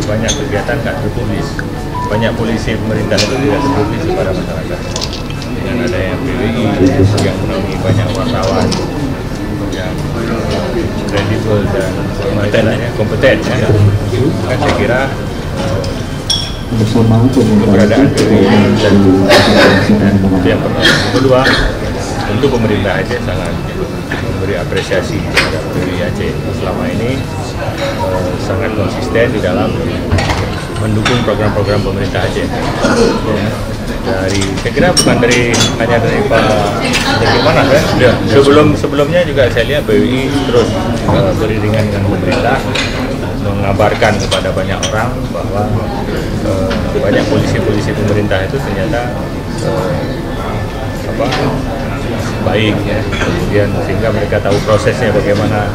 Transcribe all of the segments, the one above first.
banyak kegiatan nggak terpublis. Banyak polisi pemerintah itu tidak terpublis kepada masyarakat. Dengan adanya PWI yang menaungi banyak wartawan yang kredibel dan kompeten, ya. Kan saya kira keberadaan PWI dan itu yang pertama. Kedua, tentu pemerintah Aceh sangat memberi apresiasi terhadap PWI Aceh selama ini sangat konsisten di dalam mendukung program-program pemerintah Aceh. Saya kira bukan hanya dari Pak Bagaimana kan? Ya, sebelumnya juga saya lihat PWI terus beriringan dengan pemerintah mengabarkan kepada banyak orang bahwa banyak polisi-polisi pemerintah itu ternyata baik, ya. Kemudian sehingga mereka tahu prosesnya bagaimana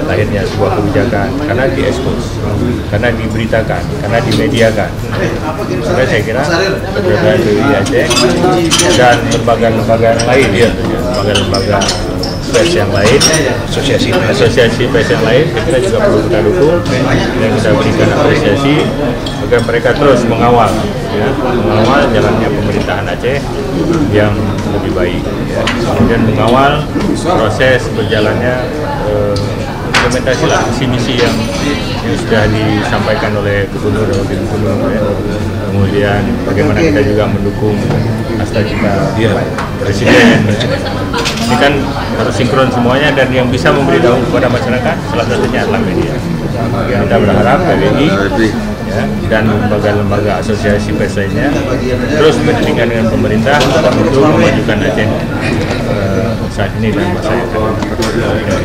lahirnya sebuah kebijakan, karena diekspos, karena diberitakan, karena dimediakan. Maka saya kira keberadaan PWI Aceh dan lembaga-lembaga lain, ya, lembaga-lembaga pers yang lain, asosiasi pers yang lain, saya kira juga perlu kita dukung dan kita berikan apresiasi agar mereka terus mengawal, ya, jalannya pemerintahan Aceh yang lebih baik, ya. Kemudian mengawal proses berjalannya implementasi visi-misi yang sudah disampaikan oleh Gubernur dan Wakil Gubernur, ya. Kemudian bagaimana kita juga mendukung Astagita Presiden. Ini kan harus sinkron semuanya, dan yang bisa memberitahu kepada masyarakat salah satunya adalah media. Kita berharap PWI, ya, dan lembaga-lembaga asosiasi pers lainnya terus beriringan dengan pemerintah untuk memajukan Aceh saat ini dan masa yang akan datang.